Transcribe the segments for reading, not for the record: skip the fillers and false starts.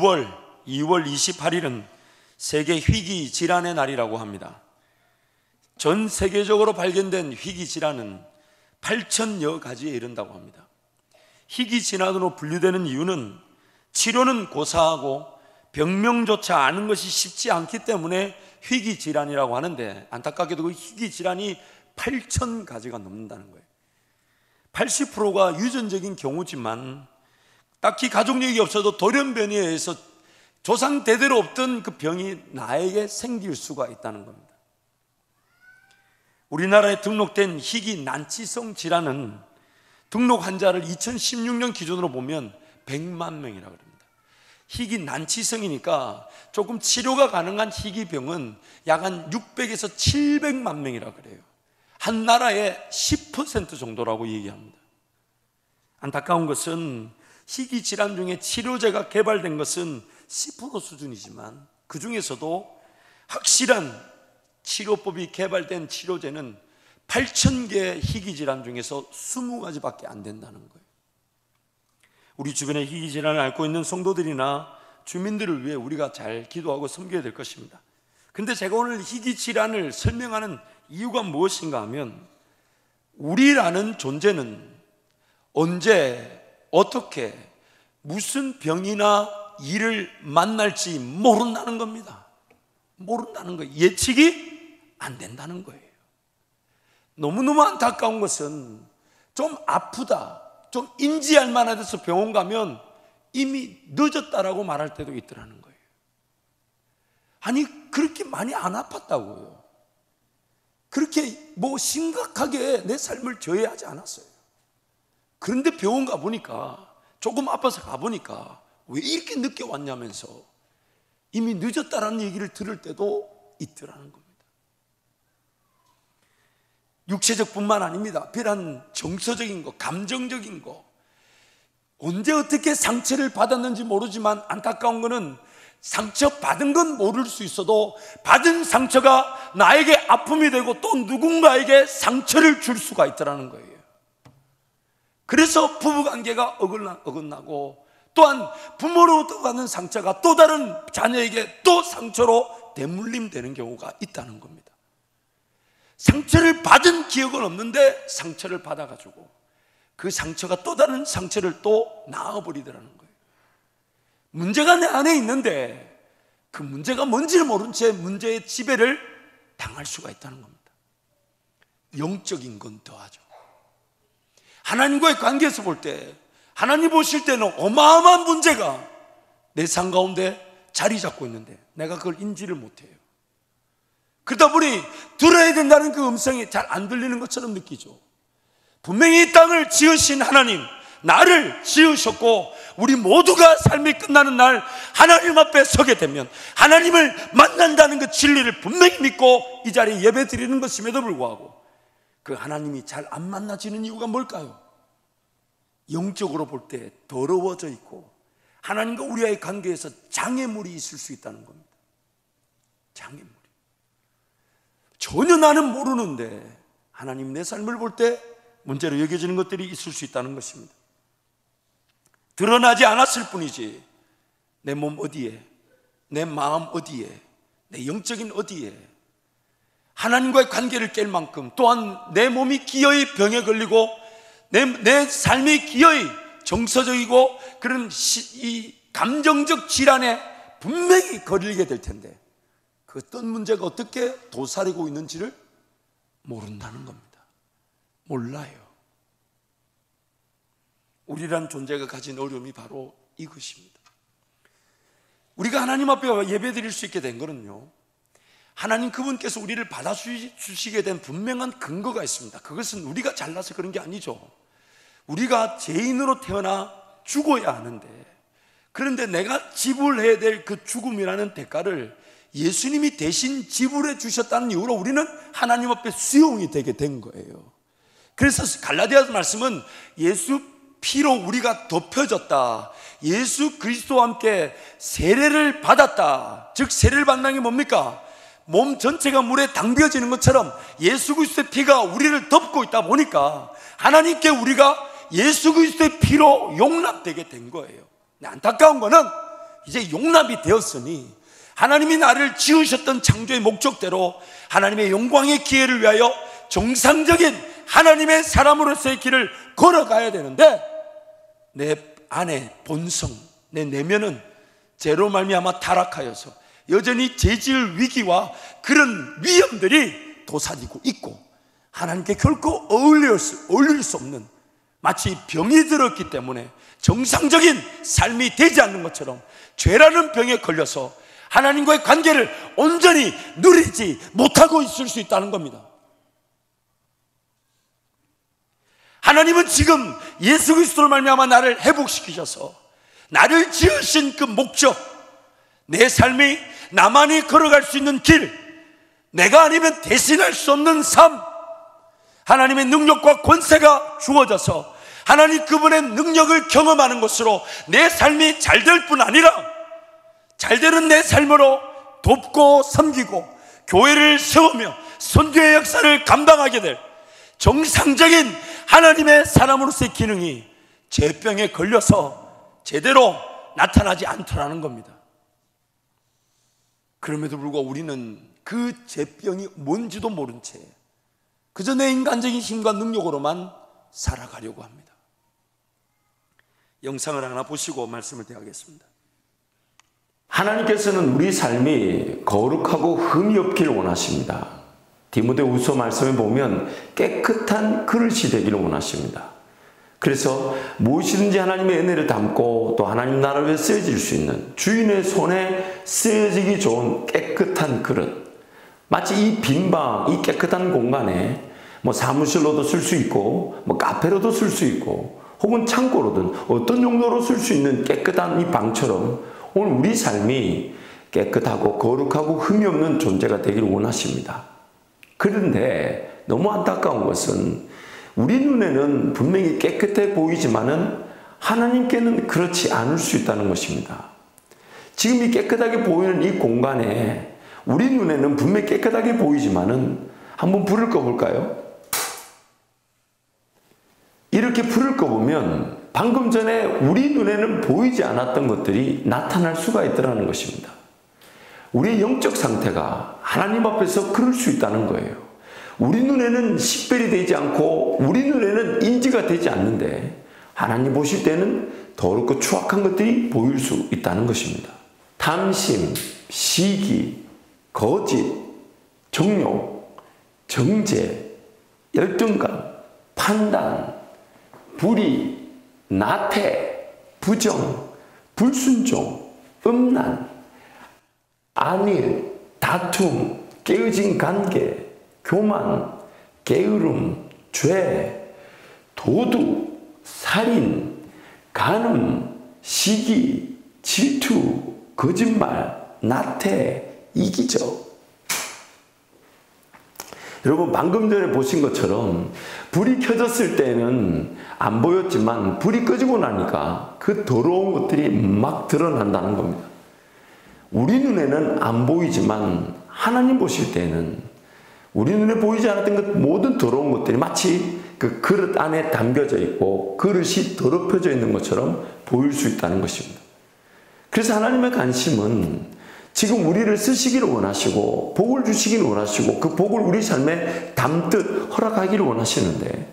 10월 2월 28일은 세계 희귀 질환의 날이라고 합니다. 전 세계적으로 발견된 희귀 질환은 8,000여 가지에 이른다고 합니다. 희귀 질환으로 분류되는 이유는 치료는 고사하고 병명조차 아는 것이 쉽지 않기 때문에 희귀 질환이라고 하는데, 안타깝게도 그 희귀 질환이 8,000가지가 넘는다는 거예요. 80%가 유전적인 경우지만 딱히 가족력이 없어도 돌연변이에 의해서 조상 대대로 없던 그 병이 나에게 생길 수가 있다는 겁니다. 우리나라에 등록된 희귀 난치성 질환은 등록 환자를 2016년 기준으로 보면 100만 명이라고 합니다. 희귀 난치성이니까 조금 치료가 가능한 희귀병은 약 한 600에서 700만 명이라고 그래요. 한 나라의 10% 정도라고 얘기합니다. 안타까운 것은 희귀 질환 중에 치료제가 개발된 것은 10% 수준이지만 그 중에서도 확실한 치료법이 개발된 치료제는 8,000개의 희귀 질환 중에서 20가지밖에 안 된다는 거예요. 우리 주변에 희귀 질환을 앓고 있는 성도들이나 주민들을 위해 우리가 잘 기도하고 섬겨야 될 것입니다. 근데 제가 오늘 희귀 질환을 설명하는 이유가 무엇인가 하면, 우리라는 존재는 언제 어떻게 무슨 병이나 일을 만날지 모른다는 겁니다. 모른다는 거예요. 예측이 안 된다는 거예요. 너무너무 안타까운 것은 좀 아프다, 좀 인지할 만해서 병원 가면 이미 늦었다라고 말할 때도 있더라는 거예요. 아니, 그렇게 많이 안 아팠다고요. 그렇게 심각하게 내 삶을 저해하지 않았어요. 그런데 병원 가보니까, 조금 아파서 가보니까 왜 이렇게 늦게 왔냐면서 이미 늦었다라는 얘기를 들을 때도 있더라는 겁니다. 육체적 뿐만 아닙니다. 비단 정서적인 거, 감정적인 거, 언제 어떻게 상처를 받았는지 모르지만 안타까운 거는 상처받은 건 모를 수 있어도 받은 상처가 나에게 아픔이 되고 또 누군가에게 상처를 줄 수가 있더라는 거예요. 그래서 부부관계가 어긋나고, 또한 부모로부터 받는 상처가 또 다른 자녀에게 또 상처로 대물림되는 경우가 있다는 겁니다. 상처를 받은 기억은 없는데 상처를 받아가지고 그 상처가 또 다른 상처를 또 낳아버리더라는 거예요. 문제가 내 안에 있는데 그 문제가 뭔지를 모른 채 문제의 지배를 당할 수가 있다는 겁니다. 영적인 건 더하죠. 하나님과의 관계에서 볼 때, 하나님 보실 때는 어마어마한 문제가 내 삶 가운데 자리 잡고 있는데 내가 그걸 인지를 못해요. 그러다 보니 들어야 된다는 그 음성이 잘 안 들리는 것처럼 느끼죠. 분명히 이 땅을 지으신 하나님, 나를 지으셨고 우리 모두가 삶이 끝나는 날 하나님 앞에 서게 되면 하나님을 만난다는 그 진리를 분명히 믿고 이 자리에 예배 드리는 것임에도 불구하고 그 하나님이 잘 안 만나지는 이유가 뭘까요? 영적으로 볼 때 더러워져 있고 하나님과 우리와의 관계에서 장애물이 있을 수 있다는 겁니다. 장애물이. 전혀 나는 모르는데 하나님 내 삶을 볼 때 문제로 여겨지는 것들이 있을 수 있다는 것입니다. 드러나지 않았을 뿐이지 내 몸 어디에, 내 마음 어디에, 내 영적인 어디에 하나님과의 관계를 깰 만큼, 또한 내 몸이 기어이 병에 걸리고 내 삶이 기어이 정서적이고 그런 이 감정적 질환에 분명히 걸리게 될 텐데 그 어떤 문제가 어떻게 도사리고 있는지를 모른다는 겁니다. 몰라요. 우리란 존재가 가진 어려움이 바로 이것입니다. 우리가 하나님 앞에 예배 드릴 수 있게 된 거는요, 하나님 그분께서 우리를 받아주시게 된 분명한 근거가 있습니다. 그것은 우리가 잘나서 그런 게 아니죠. 우리가 죄인으로 태어나 죽어야 하는데, 그런데 내가 지불해야 될 그 죽음이라는 대가를 예수님이 대신 지불해 주셨다는 이유로 우리는 하나님 앞에 수용이 되게 된 거예요. 그래서 갈라디아서 말씀은 예수 피로 우리가 덮여졌다, 예수 그리스도와 함께 세례를 받았다. 즉 세례를 받는 게 뭡니까? 몸 전체가 물에 담겨지는 것처럼 예수 그리스도의 피가 우리를 덮고 있다 보니까 하나님께 우리가 예수 그리스도의 피로 용납되게 된 거예요. 안타까운 거는 이제 용납이 되었으니 하나님이 나를 지으셨던 창조의 목적대로 하나님의 영광의 기회를 위하여 정상적인 하나님의 사람으로서의 길을 걸어가야 되는데, 내 안에 본성, 내 내면은 죄로 말미암아 타락하여서 여전히 죄질 위기와 그런 위험들이 도사리고 있고, 하나님께 결코 어울릴 수 없는, 마치 병이 들었기 때문에 정상적인 삶이 되지 않는 것처럼 죄라는 병에 걸려서 하나님과의 관계를 온전히 누리지 못하고 있을 수 있다는 겁니다. 하나님은 지금 예수 그리스도로 말미암아 나를 회복시키셔서 나를 지으신 그 목적, 내 삶이 나만이 걸어갈 수 있는 길, 내가 아니면 대신할 수 없는 삶, 하나님의 능력과 권세가 주어져서 하나님 그분의 능력을 경험하는 것으로 내 삶이 잘 될 뿐 아니라 잘되는 내 삶으로 돕고 섬기고 교회를 세우며 선교의 역사를 감당하게 될 정상적인 하나님의 사람으로서의 기능이 죄병에 걸려서 제대로 나타나지 않더라는 겁니다. 그럼에도 불구하고 우리는 그 죄병이 뭔지도 모른 채 그저 내 인간적인 힘과 능력으로만 살아가려고 합니다. 영상을 하나 보시고 말씀을 대하겠습니다. 하나님께서는 우리 삶이 거룩하고 흠이 없기를 원하십니다. 디모데후서 말씀에 보면 깨끗한 그릇이 되기를 원하십니다. 그래서 무엇이든지 하나님의 은혜를 담고 또 하나님 나라를 위해 쓰여질 수 있는, 주인의 손에 쓰여지기 좋은 깨끗한 그릇, 마치 이 빈방, 이 깨끗한 공간에 사무실로도 쓸 수 있고 카페로도 쓸 수 있고 혹은 창고로든 어떤 용도로 쓸 수 있는 깨끗한 이 방처럼 오늘 우리 삶이 깨끗하고 거룩하고 흠이 없는 존재가 되기를 원하십니다. 그런데 너무 안타까운 것은 우리 눈에는 분명히 깨끗해 보이지만은 하나님께는 그렇지 않을 수 있다는 것입니다. 지금 이 깨끗하게 보이는 이 공간에 우리 눈에는 분명히 깨끗하게 보이지만은 한번 불을 꺼볼까요? 이렇게 불을 꺼보면 방금 전에 우리 눈에는 보이지 않았던 것들이 나타날 수가 있다는 것입니다. 우리의 영적 상태가 하나님 앞에서 그럴 수 있다는 거예요. 우리 눈에는 식별이 되지 않고 우리 눈에는 인지가 되지 않는데 하나님 보실 때는 더럽고 추악한 것들이 보일 수 있다는 것입니다. 탐심, 시기, 거짓, 정욕, 정죄, 열등감, 판단, 불의, 나태, 부정, 불순종, 음란, 안일, 다툼, 깨어진 관계, 교만, 게으름, 죄, 도둑, 살인, 간음, 시기, 질투, 거짓말, 나태, 이기적. 여러분 방금 전에 보신 것처럼 불이 켜졌을 때는 안 보였지만 불이 꺼지고 나니까 그 더러운 것들이 막 드러난다는 겁니다. 우리 눈에는 안 보이지만 하나님 보실 때는 우리 눈에 보이지 않았던 것 모든 더러운 것들이 마치 그 그릇 안에 담겨져 있고 그릇이 더럽혀져 있는 것처럼 보일 수 있다는 것입니다. 그래서 하나님의 관심은 지금 우리를 쓰시기를 원하시고 복을 주시기를 원하시고 그 복을 우리 삶에 담듯 허락하기를 원하시는데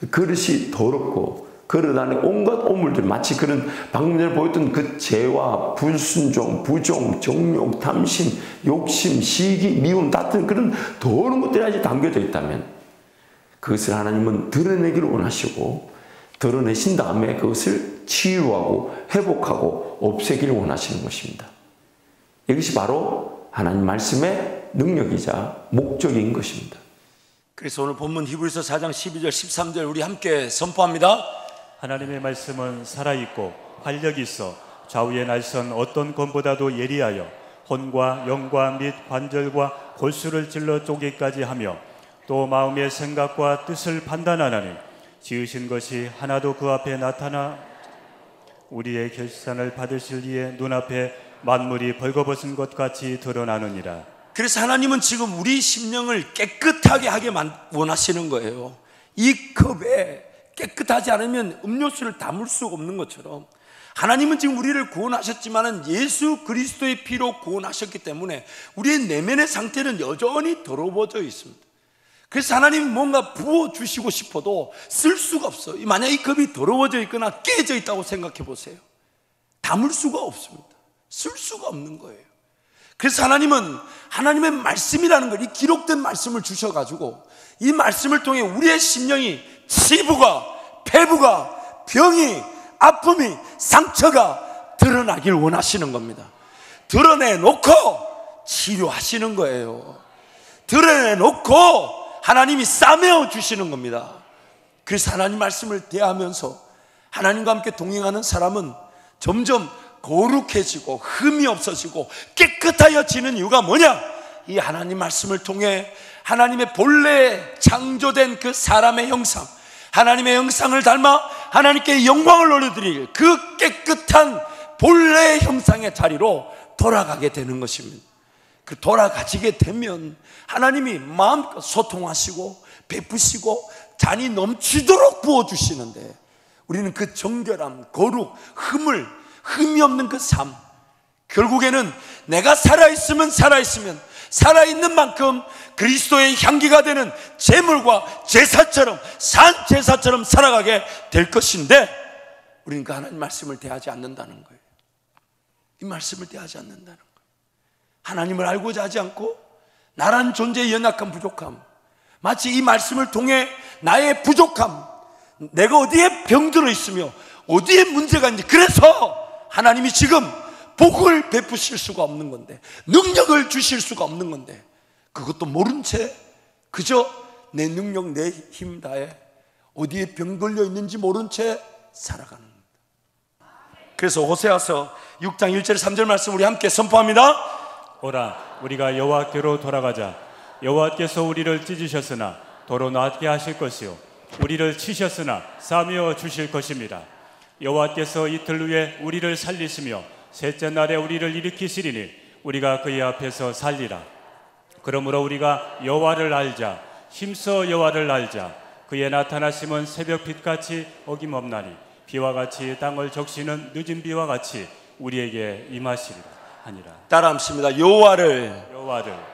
그릇이 더럽고 그릇 안에 온갖 오물들, 마치 그런 방금 전에 보였던 그 죄와 불순종, 부종, 정욕, 탐심, 욕심, 시기, 미움, 다툼 그런 더러운 것들이 아직 담겨져 있다면 그것을 하나님은 드러내기를 원하시고 드러내신 다음에 그것을 치유하고 회복하고 없애기를 원하시는 것입니다. 이것이 바로 하나님 말씀의 능력이자 목적인 것입니다. 그래서 오늘 본문 히브리서 4장 12절 13절 우리 함께 선포합니다. 하나님의 말씀은 살아있고 활력이 있어 좌우의 날선 어떤 검보다도 예리하여 혼과 영과 및 관절과 골수를 찔러 쪼개기까지 하며 또 마음의 생각과 뜻을 판단하나니 지으신 것이 하나도 그 앞에 나타나 우리의 결산을 받으실 이의 눈앞에 만물이 벌거벗은 것 같이 드러나느니라. 그래서 하나님은 지금 우리 심령을 깨끗하게 하게 원하시는 거예요. 이 컵에 깨끗하지 않으면 음료수를 담을 수가 없는 것처럼 하나님은 지금 우리를 구원하셨지만은 예수 그리스도의 피로 구원하셨기 때문에 우리의 내면의 상태는 여전히 더러워져 있습니다. 그래서 하나님이 뭔가 부어주시고 싶어도 쓸 수가 없어요. 만약 이 컵이 더러워져 있거나 깨져 있다고 생각해 보세요. 담을 수가 없습니다. 쓸 수가 없는 거예요. 그래서 하나님은 하나님의 말씀이라는 걸, 이 기록된 말씀을 주셔가지고 이 말씀을 통해 우리의 심령이 치부가, 폐부가, 병이, 아픔이, 상처가 드러나길 원하시는 겁니다. 드러내놓고 치료하시는 거예요. 드러내놓고 하나님이 싸매어 주시는 겁니다. 그래서 하나님 말씀을 대하면서 하나님과 함께 동행하는 사람은 점점 거룩해지고 흠이 없어지고 깨끗하여지는 이유가 뭐냐? 이 하나님 말씀을 통해 하나님의 본래 창조된 그 사람의 형상, 하나님의 형상을 닮아 하나님께 영광을 올려드릴 그 깨끗한 본래의 형상의 자리로 돌아가게 되는 것입니다. 그 돌아가지게 되면 하나님이 마음껏 소통하시고 베푸시고 잔이 넘치도록 부어주시는데, 우리는 그 정결함, 거룩, 흠이 없는 그 삶, 결국에는 내가 살아있으면 살아있는 만큼 그리스도의 향기가 되는 제물과 제사처럼, 산 제사처럼 살아가게 될 것인데, 우리는 그 하나님 말씀을 대하지 않는다는 거예요. 이 말씀을 대하지 않는다는 거예요. 하나님을 알고자 하지 않고 나란 존재의 연약함, 부족함, 마치 이 말씀을 통해 나의 부족함, 내가 어디에 병들어 있으며 어디에 문제가 있는지, 그래서 하나님이 지금 복을 베푸실 수가 없는 건데, 능력을 주실 수가 없는 건데, 그것도 모른 채 그저 내 능력, 내 힘 다해 어디에 병 걸려 있는지 모른 채 살아가는 겁니다. 그래서 호세아서 6장 1절 3절 말씀 우리 함께 선포합니다. 오라, 우리가 여호와께로 돌아가자. 여호와께서 우리를 찢으셨으나 도로 낫게 하실 것이요, 우리를 치셨으나 싸매어 주실 것입니다. 여호와께서 이틀 후에 우리를 살리시며 셋째 날에 우리를 일으키시리니 우리가 그의 앞에서 살리라. 그러므로 우리가 여호와를 알자. 힘써 여호와를 알자. 그의 나타나심은 새벽빛같이 어김없나니 비와 같이 땅을 적시는 늦은 비와 같이 우리에게 임하시리라 하니라. 따라합시다. 여호와를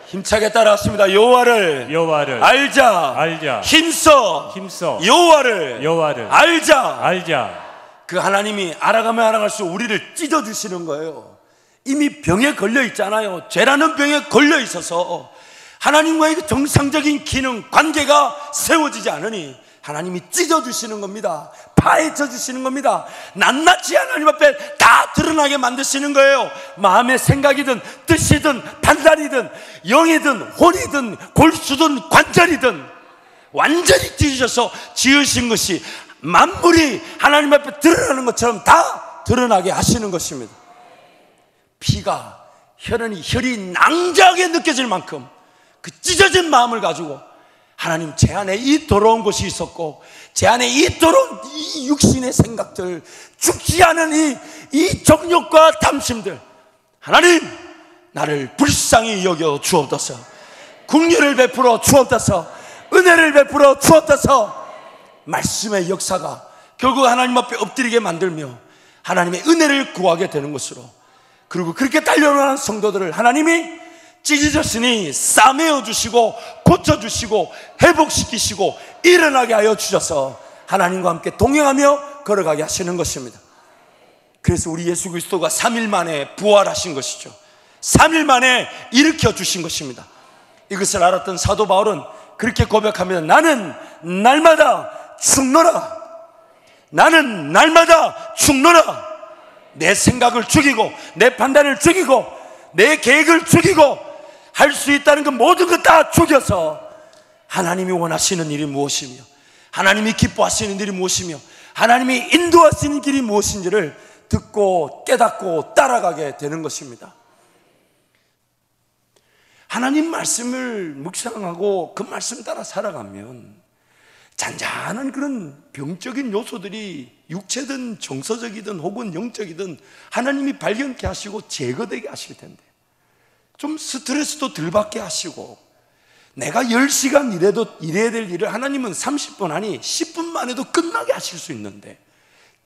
힘차게 따라합시다. 여호와를 알자. 힘써 여호와를 알자. 그 하나님이 알아가면 알아갈수록 우리를 찢어주시는 거예요. 이미 병에 걸려 있잖아요. 죄라는 병에 걸려 있어서 하나님과의 그 정상적인 기능, 관계가 세워지지 않으니 하나님이 찢어주시는 겁니다. 파헤쳐 주시는 겁니다. 낱낱이 하나님 앞에 다 드러나게 만드시는 거예요. 마음의 생각이든 뜻이든 판단이든 영이든 혼이든 골수든 관절이든 완전히 찢으셔서 지으신 것이 만물이 하나님 앞에 드러나는 것처럼 다 드러나게 하시는 것입니다. 피가 혈이 낭자하게 느껴질 만큼 그 찢어진 마음을 가지고 하나님, 제 안에 이 더러운 것이 있었고 제 안에 이 더러운 이 육신의 생각들, 죽지 않은 이 정욕과 탐심들, 하나님 나를 불쌍히 여겨 주옵소서. 긍휼을 베풀어 주옵소서. 은혜를 베풀어 주옵소서. 말씀의 역사가 결국 하나님 앞에 엎드리게 만들며 하나님의 은혜를 구하게 되는 것으로, 그리고 그렇게 달려오는 성도들을 하나님이 찢어졌으니 싸매어 주시고 고쳐주시고 회복시키시고 일어나게 하여 주셔서 하나님과 함께 동행하며 걸어가게 하시는 것입니다. 그래서 우리 예수 그리스도가 3일 만에 부활하신 것이죠. 3일 만에 일으켜 주신 것입니다. 이것을 알았던 사도 바울은 그렇게 고백합니다. 나는 날마다 죽노라. 나는 날마다 죽노라. 내 생각을 죽이고 내 판단을 죽이고 내 계획을 죽이고 할 수 있다는 그 모든 것 다 죽여서 하나님이 원하시는 일이 무엇이며 하나님이 기뻐하시는 일이 무엇이며 하나님이 인도하시는 길이 무엇인지를 듣고 깨닫고 따라가게 되는 것입니다. 하나님 말씀을 묵상하고 그 말씀 따라 살아가면 잔잔한 그런 병적인 요소들이 육체든 정서적이든 혹은 영적이든 하나님이 발견케 하시고 제거되게 하실 텐데, 좀 스트레스도 덜 받게 하시고, 내가 10시간 일해야 될 일을 하나님은 30분 아니 10분만 해도 끝나게 하실 수 있는데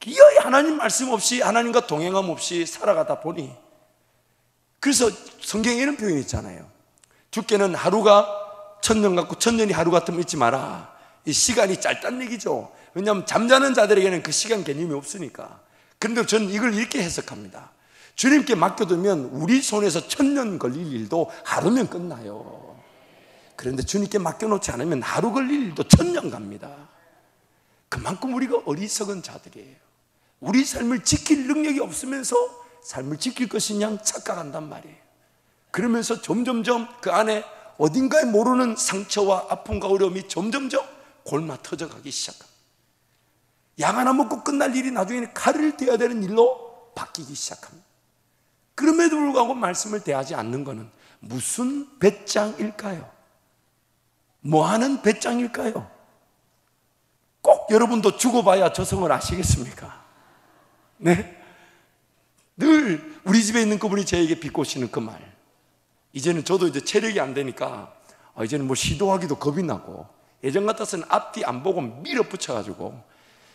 기어이 하나님 말씀 없이 하나님과 동행함 없이 살아가다 보니, 그래서 성경에 이런 표현이 있잖아요. 주께는 하루가 천년 같고 천년이 하루 같으면 잊지 마라. 이 시간이 짧다는 얘기죠. 왜냐하면 잠자는 자들에게는 그 시간 개념이 없으니까. 그런데 저는 이걸 이렇게 해석합니다. 주님께 맡겨두면 우리 손에서 천년 걸릴 일도 하루면 끝나요. 그런데 주님께 맡겨놓지 않으면 하루 걸릴 일도 천년 갑니다. 그만큼 우리가 어리석은 자들이에요. 우리 삶을 지킬 능력이 없으면서 삶을 지킬 것이냐 착각한단 말이에요. 그러면서 점점점 그 안에 어딘가에 모르는 상처와 아픔과 어려움이 점점점 골마 터져가기 시작합니다. 약 하나 먹고 끝날 일이 나중에는 칼을 대야 되는 일로 바뀌기 시작합니다. 그럼에도 불구하고 말씀을 대하지 않는 것은 무슨 배짱일까요? 뭐하는 배짱일까요? 꼭 여러분도 죽어봐야 저성을 아시겠습니까? 네? 늘 우리 집에 있는 그분이 저에게 비꼬시는 그 말. 이제는 저도 이제 체력이 안 되니까 이제는 뭐 시도하기도 겁이 나고, 예전 같아서는 앞뒤 안 보고 밀어붙여가지고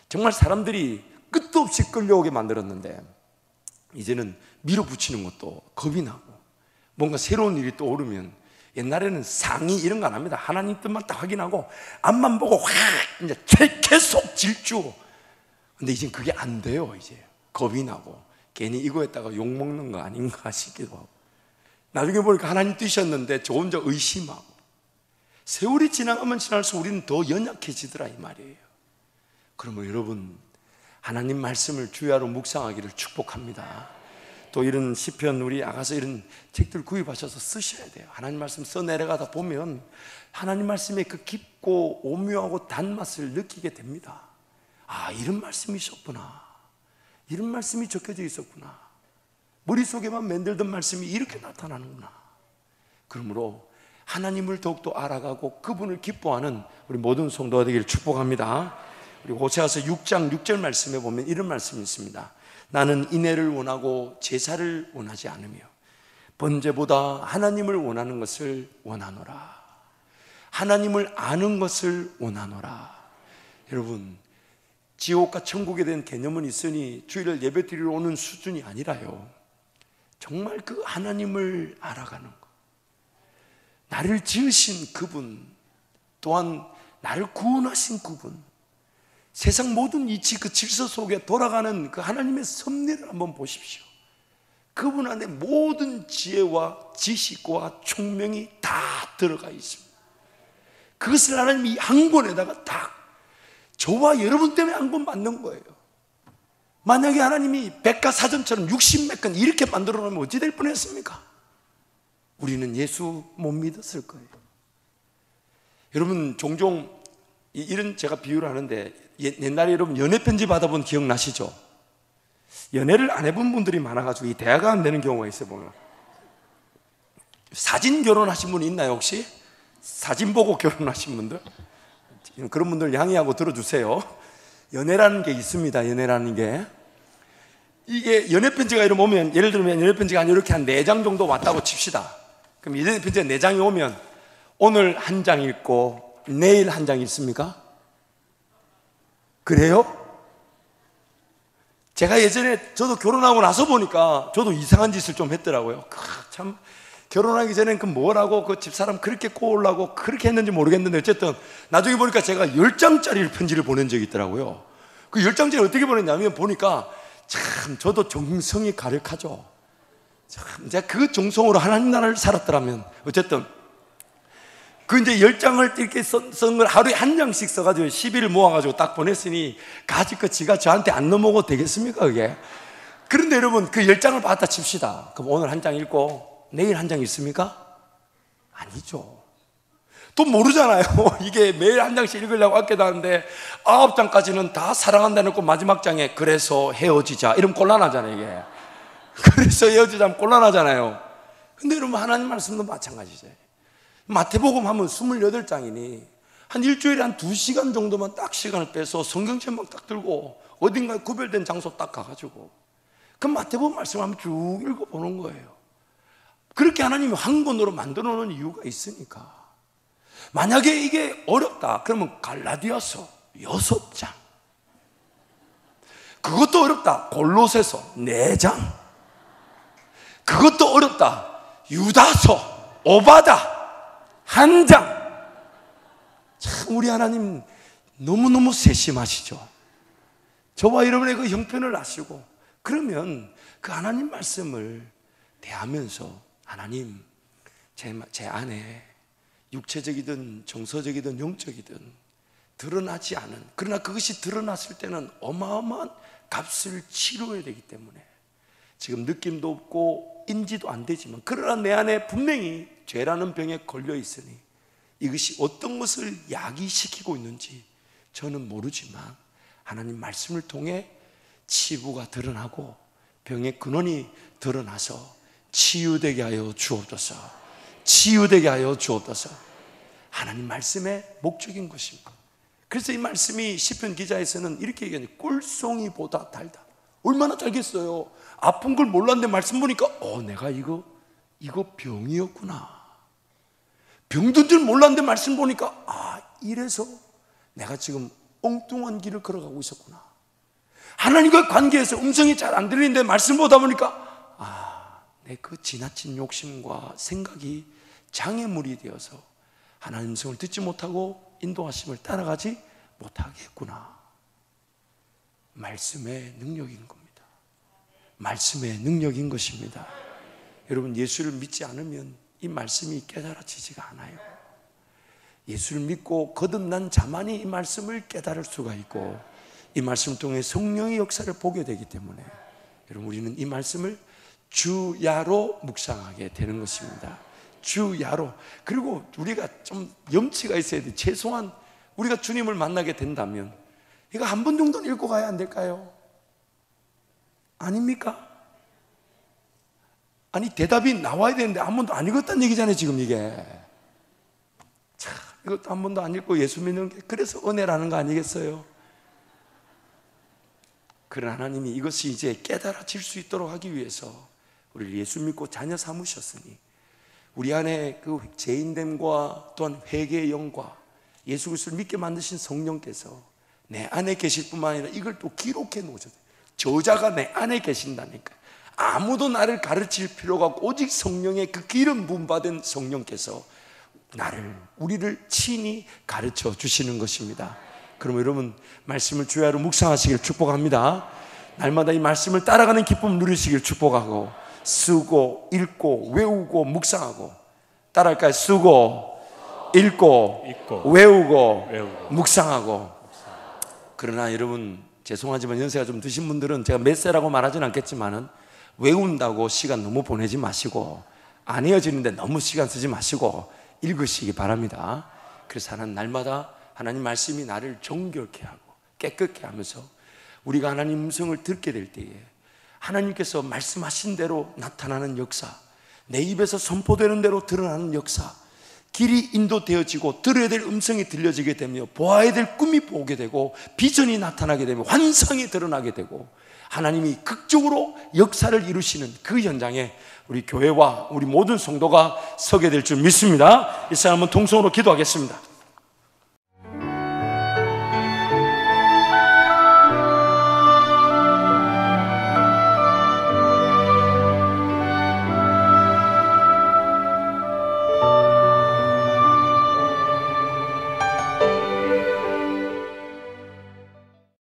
정말 사람들이 끝도 없이 끌려오게 만들었는데, 이제는 밀어붙이는 것도 겁이 나고, 뭔가 새로운 일이 또 오르면, 옛날에는 상의 이런 거 안 합니다. 하나님 뜻만 딱 확인하고 앞만 보고 확 이제 계속 질주. 근데 이제 그게 안 돼요. 이제 겁이 나고 괜히 이거에다가 욕 먹는 거 아닌가 싶기도 하고, 나중에 보니까 하나님 뜻이었는데 저 혼자 의심하고. 세월이 지나가면 지날수록 우리는 더 연약해지더라 이 말이에요. 그러면 여러분, 하나님 말씀을 주야로 묵상하기를 축복합니다. 또 이런 시편, 우리 아가서 이런 책들 구입하셔서 쓰셔야 돼요. 하나님 말씀 써 내려가다 보면 하나님 말씀의 그 깊고 오묘하고 단맛을 느끼게 됩니다. 아, 이런 말씀이 있었구나, 이런 말씀이 적혀져 있었구나, 머릿속에만 만들던 말씀이 이렇게 나타나는구나. 그러므로 하나님을 더욱더 알아가고 그분을 기뻐하는 우리 모든 성도가 되기를 축복합니다. 우리 호세아서 6장 6절 말씀에 보면 이런 말씀이 있습니다. 나는 인애를 원하고 제사를 원하지 않으며 번제보다 하나님을 원하는 것을 원하노라. 하나님을 아는 것을 원하노라. 여러분, 지옥과 천국에 대한 개념은 있으니 주일을 예배드리러 오는 수준이 아니라요, 정말 그 하나님을 알아가는 것, 나를 지으신 그분, 또한 나를 구원하신 그분, 세상 모든 이치 그 질서 속에 돌아가는 그 하나님의 섭리를 한번 보십시오. 그분 안에 모든 지혜와 지식과 총명이 다 들어가 있습니다. 그것을 하나님이 한 권에다가 딱 저와 여러분 때문에 한 권 만든 거예요. 만약에 하나님이 백과사전처럼 60몇 권 이렇게 만들어 놓으면 어찌 될 뻔했습니까? 우리는 예수 못 믿었을 거예요. 여러분, 종종 이런 제가 비유를 하는데, 옛날에 여러분 연애 편지 받아본 기억나시죠? 연애를 안 해본 분들이 많아가지고 이 대화가 안 되는 경우가 있어요. 보면 사진 결혼하신 분 있나요 혹시? 사진 보고 결혼하신 분들? 그런 분들 양해하고 들어주세요. 연애라는 게 있습니다. 연애라는 게, 이게 연애 편지가 이러면 오면, 예를 들면 연애 편지가 한 이렇게 한 4장 정도 왔다고 칩시다. 그럼 연애 편지가 4장이 오면 오늘 한 장 읽고 내일 한 장 읽습니까? 그래요? 제가 예전에 저도 결혼하고 나서 보니까 저도 이상한 짓을 좀 했더라고요. 참, 결혼하기 전엔 그 뭐라고 그 집사람 그렇게 꼬으려고 그렇게 했는지 모르겠는데, 어쨌든 나중에 보니까 제가 10장짜리 편지를 보낸 적이 있더라고요. 그 10장짜리 어떻게 보냈냐면, 보니까 참 저도 정성이 가득하죠. 참 제가 그 정성으로 하나님 나라를 살았더라면, 어쨌든 그 이제 10장을 이렇게 쓴 걸 하루에 한 장씩 써가지고 10일을 모아가지고 딱 보냈으니 가지껏 지가 저한테 안 넘어가도 되겠습니까 그게? 그런데 여러분, 그 10장을 받았다 칩시다. 그럼 오늘 한 장 읽고 내일 한 장 읽습니까? 아니죠. 또 모르잖아요. 이게 매일 한 장씩 읽으려고 아껴다는데 9장까지는 다 사랑한다 놓고 마지막 장에 그래서 헤어지자 이러면 곤란하잖아요 이게. 그래서 헤어지자면 곤란하잖아요. 근데 여러분, 하나님 말씀도 마찬가지죠. 마태복음 하면 28장이니 한 일주일에 한 2시간 정도만 딱 시간을 빼서 성경책만 딱 들고 어딘가에 구별된 장소 딱 가가지고 그 마태복음 말씀을 한번 쭉 읽어보는 거예요. 그렇게 하나님이 한 권으로 만들어 놓은 이유가 있으니까. 만약에 이게 어렵다 그러면 갈라디아서 6장, 그것도 어렵다. 골로새서 4장. 그것도 어렵다. 유다서, 오바다 1장. 참 우리 하나님 너무너무 세심하시죠. 저와 여러분의 그 형편을 아시고, 그러면 그 하나님 말씀을 대하면서 하나님, 제 안에 육체적이든 정서적이든 영적이든 드러나지 않은, 그러나 그것이 드러났을 때는 어마어마한 값을 치러야 되기 때문에 지금 느낌도 없고 인지도 안 되지만, 그러나 내 안에 분명히 죄라는 병에 걸려 있으니 이것이 어떤 것을 야기시키고 있는지 저는 모르지만 하나님 말씀을 통해 치부가 드러나고 병의 근원이 드러나서 치유되게 하여 주옵소서. 치유되게 하여 주옵소서. 하나님 말씀의 목적인 것입니다. 그래서 이 말씀이 시편 기자에서는 이렇게 얘기하는, 꿀송이보다 달다. 얼마나 달겠어요. 아픈 걸 몰랐는데 말씀 보니까 내가 이거 병이었구나. 병든 줄 몰랐는데 말씀 보니까 이래서 내가 지금 엉뚱한 길을 걸어가고 있었구나. 하나님과 관계에서 음성이 잘 안 들리는데 말씀 보다 보니까 내 그 지나친 욕심과 생각이 장애물이 되어서 하나님 음성을 듣지 못하고 인도하심을 따라가지 못하게 했구나. 말씀의 능력인 겁니다. 말씀의 능력인 것입니다. 여러분, 예수를 믿지 않으면 이 말씀이 깨달아지지가 않아요. 예수를 믿고 거듭난 자만이 이 말씀을 깨달을 수가 있고, 이 말씀을 통해 성령의 역사를 보게 되기 때문에 여러분, 우리는 이 말씀을 주야로 묵상하게 되는 것입니다. 주야로. 그리고 우리가 좀 염치가 있어야 돼. 최소한 우리가 주님을 만나게 된다면 이거 한 번 정도는 읽고 가야 안 될까요? 아닙니까? 아니, 대답이 나와야 되는데 한 번도 안 읽었다는 얘기잖아요, 지금 이게. 참, 이것도 한 번도 안 읽고 예수 믿는 게 그래서 은혜라는 거 아니겠어요? 그런 하나님이 이것이 이제 깨달아질 수 있도록 하기 위해서 우리를 예수 믿고 자녀 삼으셨으니, 우리 안에 그 죄인됨과 또한 회개의 영과 예수 그리스도를 믿게 만드신 성령께서 내 안에 계실 뿐만 아니라 이걸 또 기록해 놓으셨어요. 저자가 내 안에 계신다니까. 아무도 나를 가르칠 필요가 없고 오직 성령의 그 기름 부음 받은 성령께서 우리를 친히 가르쳐 주시는 것입니다. 그럼 여러분, 말씀을 주야로 묵상하시길 축복합니다. 날마다 이 말씀을 따라가는 기쁨을 누리시길 축복하고, 쓰고 읽고 외우고 묵상하고, 따라할까요? 쓰고 읽고 외우고 묵상하고. 그러나 여러분, 죄송하지만 연세가 좀 드신 분들은 제가 몇 세라고 말하진 않겠지만은 외운다고 시간 너무 보내지 마시고, 안 헤어지는데 너무 시간 쓰지 마시고 읽으시기 바랍니다. 그래서 하나님, 날마다 하나님 말씀이 나를 정결케 하고 깨끗게 하면서 우리가 하나님 음성을 듣게 될 때에 하나님께서 말씀하신 대로 나타나는 역사, 내 입에서 선포되는 대로 드러나는 역사, 길이 인도되어지고 들어야 될 음성이 들려지게 되며 보아야 될 꿈이 보게 되고 비전이 나타나게 되며 환상이 드러나게 되고 하나님이 극적으로 역사를 이루시는 그 현장에 우리 교회와 우리 모든 성도가 서게 될 줄 믿습니다. 이 시간 한번 통성으로 기도하겠습니다.